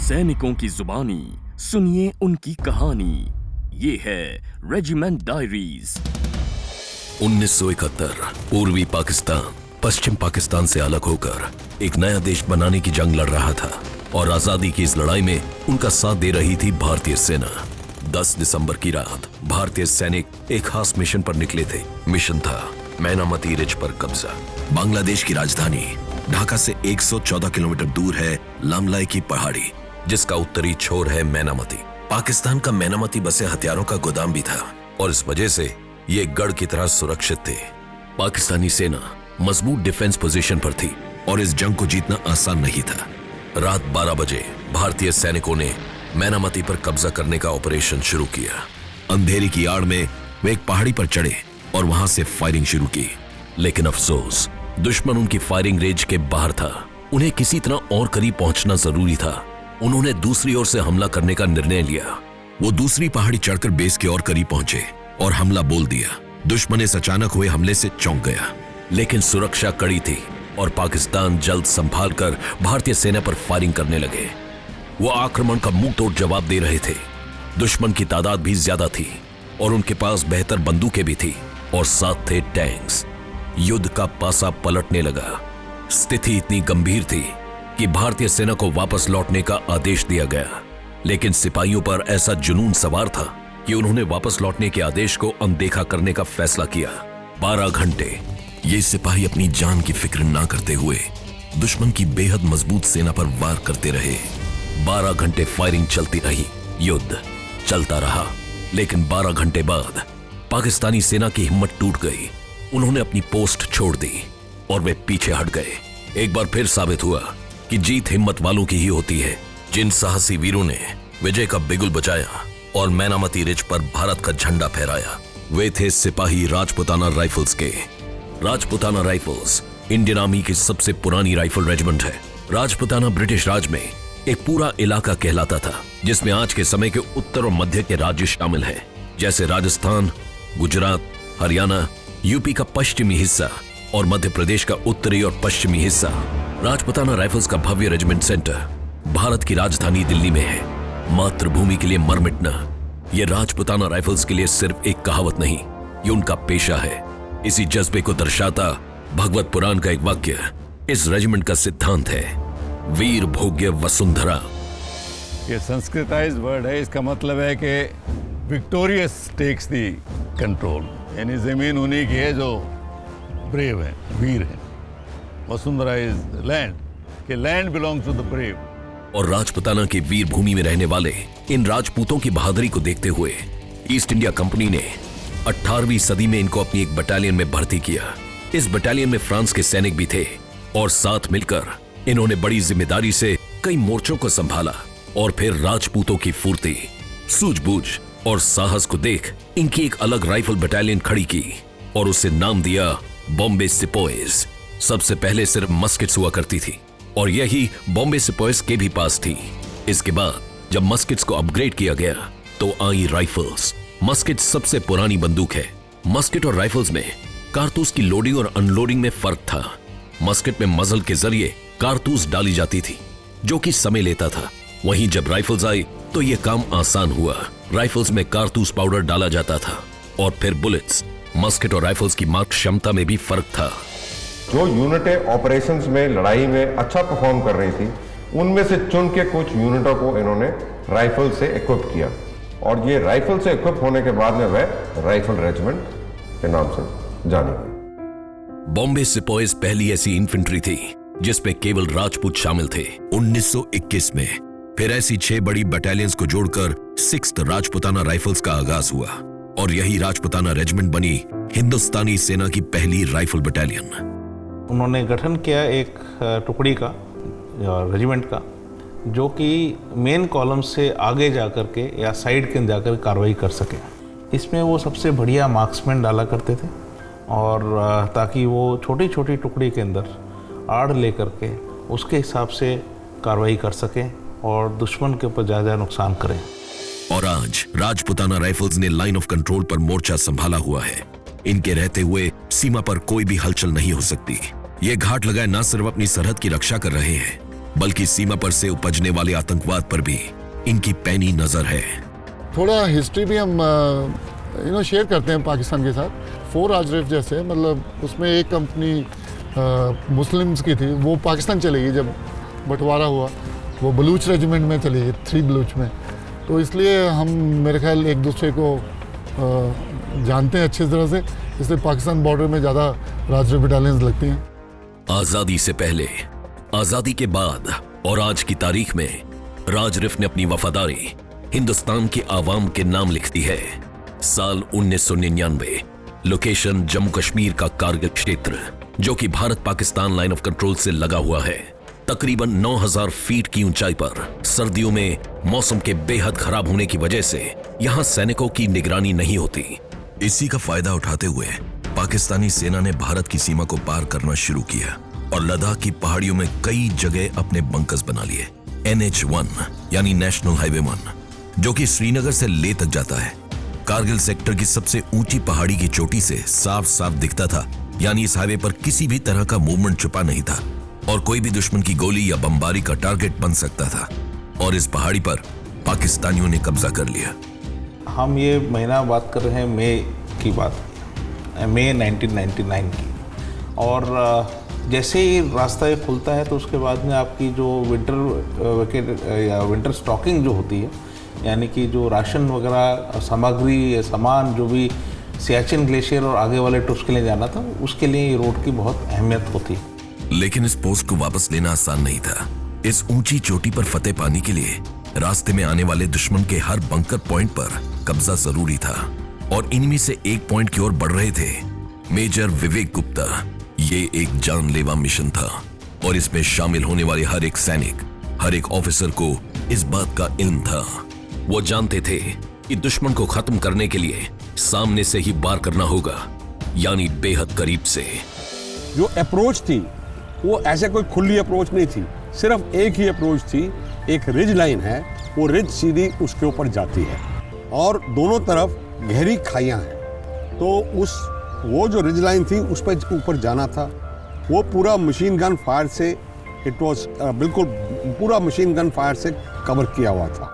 सैनिकों की जुबानी सुनिए उनकी कहानी। ये है रेजिमेंट डायरीज। 1971 पूर्वी पाकिस्तान पश्चिम पाकिस्तान से अलग होकर एक नया देश बनाने की जंग लड़ रहा था और आजादी की इस लड़ाई में उनका साथ दे रही थी भारतीय सेना। 10 दिसंबर की रात भारतीय सैनिक एक खास मिशन पर निकले थे। मिशन था मैनामती रिज पर कब्जा। बांग्लादेश की राजधानी ढाका से 114 किलोमीटर दूर है लामलाई की पहाड़ी, जिसका उत्तरी छोर है मैनामती। पाकिस्तान का मैनामती बसे हथियारों का गोदाम भी था और इस वजह से ये गढ़ की तरह सुरक्षित थे। पाकिस्तानी सेना मजबूत डिफेंस पोजीशन पर थी और इस जंग को जीतना आसान नहीं था। रात 12 बजे भारतीय सैनिकों ने मैनामती पर कब्जा करने का ऑपरेशन शुरू किया। अंधेरी की आड़ में वे एक पहाड़ी पर चढ़े और वहां से फायरिंग शुरू की, लेकिन अफसोस दुश्मन उनकी फायरिंग रेंज के बाहर था। उन्हें किसी तरह और करीब पहुंचना जरूरी था। उन्होंने दूसरी ओर से हमला करने का निर्णय लिया। वो दूसरी पहाड़ी चढ़कर बेस के और करीब पहुंचे और हमला बोल दिया। दुश्मन इस अचानक हुए हमले से चौंक गया, लेकिन सुरक्षा कड़ी थी और पाकिस्तान जल्द संभाल कर भारतीय सेना पर फायरिंग करने लगे। वो आक्रमण का मुंह तोड़ जवाब दे रहे थे। दुश्मन की तादाद भी ज्यादा थी और उनके पास बेहतर बंदूकें भी थी और साथ थे टैंक्स। युद्ध का पासा पलटने लगा। स्थिति इतनी गंभीर थी कि भारतीय सेना को वापस लौटने का आदेश दिया गया, लेकिन सिपाहियों पर ऐसा जुनून सवार था कि उन्होंने वापस लौटने के आदेश को अनदेखा करने का फैसला किया। 12 घंटे ये सिपाही अपनी जान की फिक्र ना करते हुए दुश्मन की बेहद मजबूत सेना पर वार करते रहे। 12 घंटे फायरिंग चलती रही। युद्ध चलता रहा, लेकिन 12 घंटे बाद पाकिस्तानी सेना की हिम्मत टूट गई। उन्होंने अपनी पोस्ट छोड़ दी और वे पीछे हट गए। एक बार फिर साबित हुआ कि जीत हिम्मत वालों की ही होती है। जिन साहसी वीरों ने विजय का बिगुल बजाया और मैनामती रिज पर भारत का झंडा फहराया, वे थे सिपाही राजपुताना राइफल्स के। राजपुताना राइफल्स इंडियन आर्मी की सबसे पुरानी राइफल रेजिमेंट है। राजपुताना ब्रिटिश राज में एक पूरा इलाका कहलाता था, जिसमें आज के समय के उत्तर और मध्य के राज्य शामिल हैं, जैसे राजस्थान, गुजरात, हरियाणा, यूपी का पश्चिमी हिस्सा और मध्य प्रदेश का उत्तरी और पश्चिमी हिस्सा। राजपुताना राइफल्स का भव्य रेजिमेंट सेंटर भारत की राजधानी दिल्ली में है। मातृभूमि के लिए मर मिटना, यह राजपुताना राइफल्स के लिए सिर्फ एक कहावत नहीं, ये उनका पेशा है। इसी जज्बे को दर्शाता भगवत पुराण का एक वाक्य इस रेजिमेंट का सिद्धांत है, वीर भोग्य वसुंधरा। ये संस्कृताइज्ड वर्ड है। इसका मतलब है कि विक्टोरियस टेक्स दी कंट्रोल, यानी जमीन उन्हीं की है जो ब्रेव है, वीर है। वसुंधरा इज लैंड, कि land belongs to the brave. और राजपुताना की वीर भूमि में रहने वाले इन राजपूतों की बहादुरी को देखते हुए ईस्ट इंडिया कंपनी ने 18वीं सदी में इनको अपनी एक बटालियन में भर्ती किया। इस बटालियन में फ्रांस के सैनिक भी थे और साथ मिलकर इन्होंने बड़ी जिम्मेदारी से कई मोर्चों को संभाला। और फिर राजपूतों की फुर्ती, सूझबूझ और साहस को देख इनकी एक अलग राइफल बटालियन खड़ी की और उसे नाम दिया बॉम्बे सिपॉयज। सबसे पहले सिर्फ मस्केट्स हुआ करती थी और यही बॉम्बे सिपॉयज के भी पास थी। इसके बाद जब मस्केट्स को अपग्रेड किया गया तो आई राइफल्स। मस्केट सबसे पुरानी बंदूक है। मस्केट और राइफल्स में कारतूस की लोडिंग और अनलोडिंग में फर्क था। मस्केट में मजल के जरिए कारतूस डाली जाती थी, जो कि समय लेता था। वहीं जब राइफल्स आई तो यह काम आसान हुआ। राइफल्स में कारतूस पाउडर डाला जाता था और फिर बुलेट्स। मस्केट और राइफल्स की मार क्षमता में भी फर्क था। जो यूनिटें ऑपरेशंस में लड़ाई में अच्छा परफॉर्म कर रही थी, उनमें से चुन के कुछ यूनिटों को इन्होंने राइफल से इक्विप किया और ये राइफल से इक्विप होने के बाद में वह राइफल रेजिमेंट के नाम से जानी गई। बॉम्बे सिपॉयज पहली ऐसी इन्फेंट्री थी जिसमें केवल राजपूत शामिल थे। 1921 में फिर ऐसी 6 बड़ी बटालियंस को जोड़कर 6th राजपुताना राइफल्स का आगाज हुआ और यही राजपुताना रेजिमेंट बनी हिंदुस्तानी सेना की पहली राइफल बटालियन। उन्होंने गठन किया एक टुकड़ी का, रेजिमेंट का, जो कि मेन कॉलम से आगे जाकर के या साइड के जाकर कार्रवाई कर सके। इसमें वो सबसे बढ़िया मार्क्समैन डाला करते थे और ताकि वो छोटी छोटी टुकड़ी के अंदर आड़ लेकर के उसके हिसाब से कार्रवाई कर सकें और दुश्मन के ऊपर ज़्यादा नुकसान करें। और आज राजपुताना राइफल्स ने लाइन ऑफ कंट्रोल पर मोर्चा संभाला हुआ है। इनके रहते हुए सीमा पर कोई भी हलचल नहीं हो सकती। ये घाट लगाए न सिर्फ अपनी सरहद की रक्षा कर रहे हैं, बल्कि सीमा पर से उपजने वाले आतंकवाद पर भी इनकी पैनी नजर है। थोड़ा हिस्ट्री भी हम शेयर करते हैं पाकिस्तान के साथ। 4 आजरिफ जैसे, मतलब उसमें एक कंपनी मुस्लिम्स की थी, वो पाकिस्तान चली गई जब बंटवारा हुआ, वो बलूच रेजिमेंट में चली गई, 3 बलूच में। तो इसलिए हम मेरे ख्याल एक दूसरे को जानते हैं अच्छी तरह से, इसलिए पाकिस्तान बॉर्डर में ज़्यादा राजरिफ बटालियंस लगती हैं। आजादी से पहले, आजादी के बाद और आज की तारीख में राजरिफ ने अपनी वफादारी हिंदुस्तान की आवाम के नाम लिख दी है। साल 1999, लोकेशन जम्मू कश्मीर का कारगिल क्षेत्र, जो कि Bharat Pakistan line of control से लगा हुआ है। तकरीबन 9000 फीट की ऊंचाई पर सर्दियों में मौसम के बेहद खराब होने की वजह से यहां सैनिकों की निगरानी नहीं होती। इसी का फायदा उठाते हुए पाकिस्तानी सेना ने भारत की सीमा को पार करना शुरू किया और लद्दाख की पहाड़ियों में कई जगह अपने बंकर्स बना लिए। NH1 यानी नेशनल हाईवे 1, जो कि श्रीनगर से लेह तक जाता है, कारगिल सेक्टर की सबसे ऊंची पहाड़ी की चोटी से साफ साफ दिखता था। यानी इस हाईवे पर किसी भी तरह का मूवमेंट छुपा नहीं था और कोई भी दुश्मन की गोली या बमबारी का टारगेट बन सकता था। और इस पहाड़ी पर पाकिस्तानियों ने कब्जा कर लिया। हम ये महीना बात कर रहे हैं मई की बात, मई 1999 की। और जैसे ही रास्ता ये खुलता है तो उसके बाद में आपकी जो विंटर स्टॉकिंग जो होती है, यानी कि जो राशन वगैरह सामग्री सामान जो भी सियाचिन ग्लेशियर और आगे वाले ट्रिप्स के लिए जाना था, उसके लिए ये रोड की बहुत अहमियत होती है। लेकिन इस पोस्ट को वापस लेना आसान नहीं था। इस ऊंची चोटी पर फतेह पाने के लिए रास्ते में आने वाले दुश्मन के हर बंकर पॉइंट पर कब्जा जरूरी था और इनमें से एक पॉइंट की ओर बढ़ रहे थे मेजर विवेक गुप्ता। ये एक जानलेवा मिशन था और इसमें शामिल होने वाले हर एक सैनिक, हर एक ऑफिसर को इस बात का इल्म था। वो जानते थे कि दुश्मन को खत्म करने के लिए सामने से ही वार करना होगा, यानी बेहद करीब से। जो अप्रोच थी वो ऐसे कोई खुली अप्रोच नहीं थी, सिर्फ एक ही अप्रोच थी। एक रिज लाइन है, वो रिज सीधी उसके ऊपर जाती है और दोनों तरफ गहरी खाइयां हैं। तो वो जो रिज लाइन थी उस पर ऊपर जाना था। वो पूरा मशीन गन फायर से, इट वाज बिल्कुल पूरा मशीन गन फायर से कवर किया हुआ था।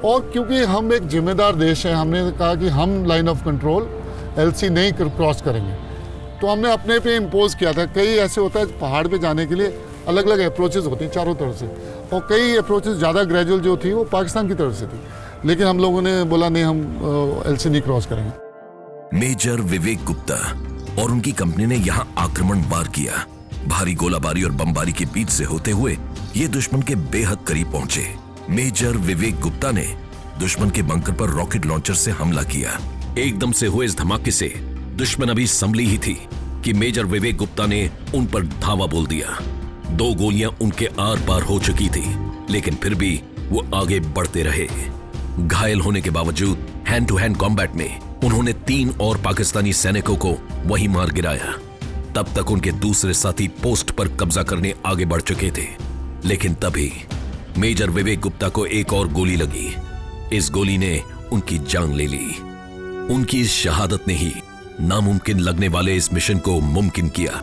और क्योंकि हम एक जिम्मेदार देश है, हमने कहा कि हम लाइन ऑफ कंट्रोल LC नहीं क्रॉस करेंगे, तो हमने अपने पे इम्पोज किया था। कई ऐसे होता है पहाड़ पे जाने के लिए अलग अलग अप्रोचेस होती हैं चारों तरफ से, और कई अप्रोचेस ज़्यादा ग्रेजुअल जो थी वो पाकिस्तान की तरफ से थी, लेकिन हम लोगों ने बोला नहीं, हम LC नहीं क्रॉस करेंगे। मेजर विवेक गुप्ता और उनकी कंपनी ने यहां आक्रमण वार किया। भारी गोलाबारी और बमबारी के बीच से होते हुए ये दुश्मन के बेहद करीब पहुंचे। मेजर विवेक गुप्ता ने दुश्मन के बंकर पर रॉकेट लॉन्चर से हमला किया। एकदम से हुए इस धमाके से दुश्मन अभी संभली ही थी कि मेजर विवेक गुप्ता ने उन पर धावा बोल दिया। 2 गोलियां उनके आर पार हो चुकी थी, लेकिन फिर भी वो आगे बढ़ते रहे। घायल होने के बावजूद हैंड टू हैंड कॉम्बैट में उन्होंने 3 और पाकिस्तानी सैनिकों को वहीं मार गिराया। तब तक उनके दूसरे साथी पोस्ट पर कब्जा करने आगे बढ़ चुके थे, लेकिन तभी मेजर विवेक गुप्ता को एक और गोली लगी। इस गोली ने उनकी जान ले ली। उनकी इस शहादत ने ही नामुमकिन लगने वाले इस मिशन को मुमकिन किया।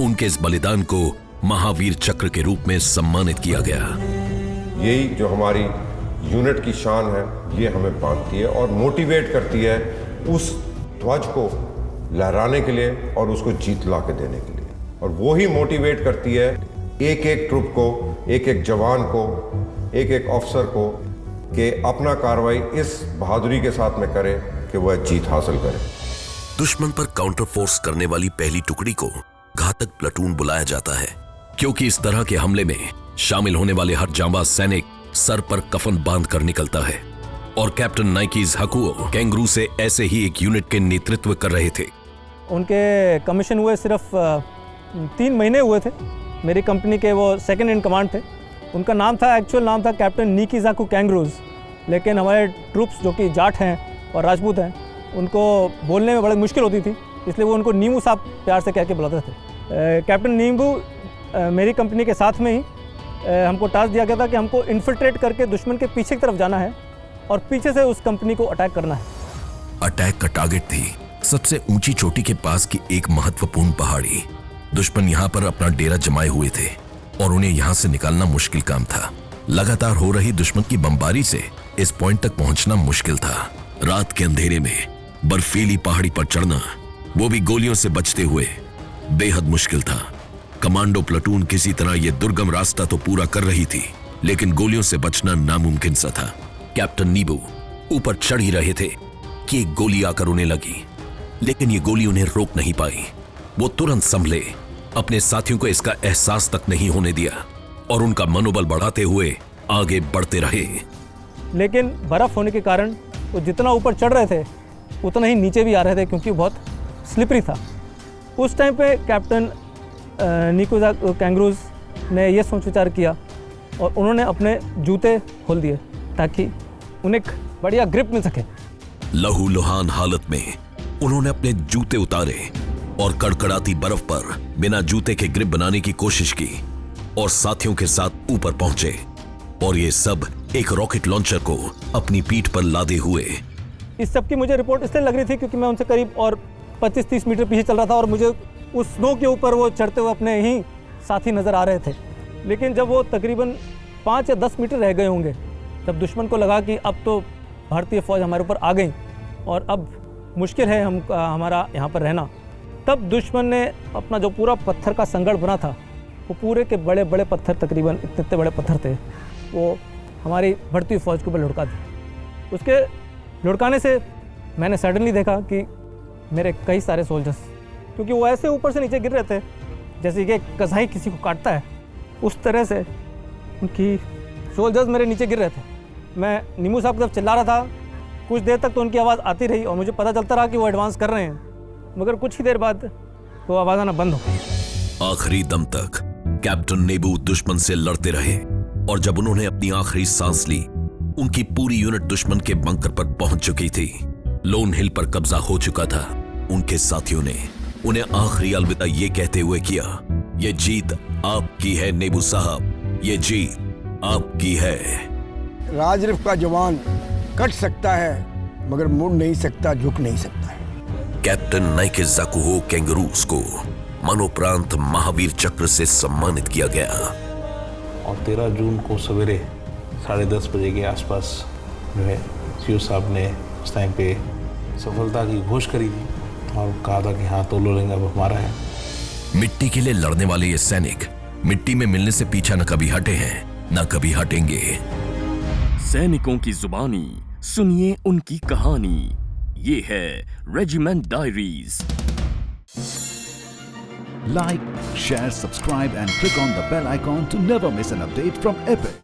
उनके इस बलिदान को महावीर चक्र के रूप में सम्मानित किया गया। यही जो हमारी यूनिट की शान है, ये हमें बांधती है और मोटिवेट करती है उस ध्वज को लहराने के लिए और उसको जीत ला के देने के लिए। और वो ही मोटिवेट करती है एक एक ट्रुप को, एक एक जवान को, एक एक अफसर को कि अपना कार्रवाई इस बहादुरी के साथ में करे कि वह जीत हासिल करे। दुश्मन पर काउंटर फोर्स करने वाली पहली टुकड़ी को घातक प्लाटून बुलाया जाता है, क्योंकि इस तरह के हमले में शामिल होने वाले हर जांबाज सैनिक सर पर कफन बांध कर निकलता है। और कैप्टन नाइकीज हकुओ कैंगरू से ऐसे ही एक यूनिट के नेतृत्व कर रहे थे। उनके कमीशन हुए सिर्फ 3 महीने हुए थे। मेरी कंपनी के वो सेकंड इन कमांड थे। उनका नाम था, एक्चुअल नाम था कैप्टन नीकीजाकू कैंगरूज, लेकिन हमारे ट्रूप्स जो कि जाट हैं और राजपूत हैं, उनको बोलने में बड़ी मुश्किल होती थी, इसलिए वो उनको नींबू साहब प्यार से कह के बुलाते थे। कैप्टन नींबू मेरी कंपनी के साथ में ही हमको टास्क दिया गया था कि हमको इन्फिल्ट्रेट करके दुश्मन के पीछे की तरफ जाना है और पीछे से उस कंपनी को अटैक करना है। अटैक का टारगेट थी सबसे ऊंची चोटी के पास की एक महत्वपूर्ण पहाड़ी। दुश्मन यहां पर अपना डेरा जमाए हुए थे और उन्हें यहां से निकालना मुश्किल काम था। लगातार हो रही दुश्मन की बमबारी से इस पॉइंट तक पहुंचना मुश्किल था। रात के अंधेरे में बर्फीली पहाड़ी पर चढ़ना, वो भी गोलियों से बचते हुए, बेहद मुश्किल था। कमांडो प्लाटून किसी तरह ये दुर्गम रास्ता तो पूरा कर रही थी, लेकिन गोलियों से बचना नामुमकिन सा था। कैप्टन नीबू ऊपर चढ़ ही रहे थे कि एक गोली आकर उन्हें लगी, लेकिन ये गोली उन्हें रोक नहीं पाई। वो तुरंत संभले, अपने साथियों को इसका एहसास तक नहीं होने दिया और उनका मनोबल बढ़ाते हुए आगे बढ़ते रहे। लेकिन बर्फ़ होने के कारण वो जितना ऊपर चढ़ रहे थे उतना ही नीचे भी आ रहे थे, क्योंकि बहुत स्लिपरी था। उस टाइम पे कैप्टन निकोज़ाकू कैंगरूज ने यह सोच विचार किया और उन्होंने अपने जूते खोल दिए ताकि उन्हें एक बढ़िया ग्रिप मिल सके। लहूलुहान हालत में उन्होंने अपने जूते उतारे और कड़कड़ाती बर्फ पर बिना जूते के ग्रिप बनाने की कोशिश की और साथियों के साथ ऊपर पहुंचे, और ये सब एक रॉकेट लॉन्चर को अपनी पीठ पर लादे हुए। इस सब की मुझे रिपोर्ट इसलिए लग रही थी क्योंकि मैं उनसे करीब और 25-30 मीटर पीछे चल रहा था और मुझे उस स्नो के ऊपर वो चढ़ते हुए अपने ही साथी नज़र आ रहे थे। लेकिन जब वो तकरीबन 5 या 10 मीटर रह गए होंगे, तब दुश्मन को लगा कि अब तो भारतीय फ़ौज हमारे ऊपर आ गई और अब मुश्किल है हमारा यहाँ पर रहना। तब दुश्मन ने अपना जो पूरा पत्थर का संगड़ बना था, वो पूरे के बड़े बड़े पत्थर, तकरीबन इतने बड़े पत्थर थे, वो हमारी बढ़ती हुई फ़ौज के ऊपर लुढ़का दी। उसके लुढ़काने से मैंने सडनली देखा कि मेरे कई सारे सोल्जर्स, क्योंकि वो ऐसे ऊपर से नीचे गिर रहे थे जैसे कि कसाई किसी को काटता है, उस तरह से उनकी सोल्जर्स मेरे नीचे गिर रहे थे। मैं नीमू साहब की तरफ चिल्ला रहा था। कुछ देर तक तो उनकी आवाज़ आती रही और मुझे पता चलता रहा कि वो एडवांस कर रहे हैं, मगर कुछ ही देर बाद वो आवाज़ आना बंद हो गई। आखिरी दम तक कैप्टन नेबू दुश्मन से लड़ते रहे और जब उन्होंने अपनी आखिरी सांस ली, उनकी पूरी यूनिट दुश्मन के बंकर पर पहुंच चुकी थी। लोन हिल पर कब्जा हो चुका था। उनके साथियों ने उन्हें आखिरी अलविदा ये कहते हुए किया, ये जीत आपकी है नेबू साहब, ये जीत आपकी है। राजरिफ का जवान कट सकता है मगर मुड़ नहीं सकता, झुक नहीं सकता है। कैप्टन निकोज़ाकू कैंगरूज को मनोप्रांत महावीर चक्र से सम्मानित किया गया। और 13 जून को सवेरे 10:30 बजे के आसपास जो है सीओ साहब ने उस टाइम पे सफलता की घोष करी थी और कहा था कि हाँ, तोलोलिंग अब हमारा है। मिट्टी के लिए लड़ने वाले ये सैनिक मिट्टी में मिलने से पीछा न कभी हटे हैं, न कभी हटेंगे। सैनिकों की जुबानी, सुनिए उनकी कहानी। ये है regiment diaries. Like, share, subscribe and click on the bell icon to never miss an update from Epic.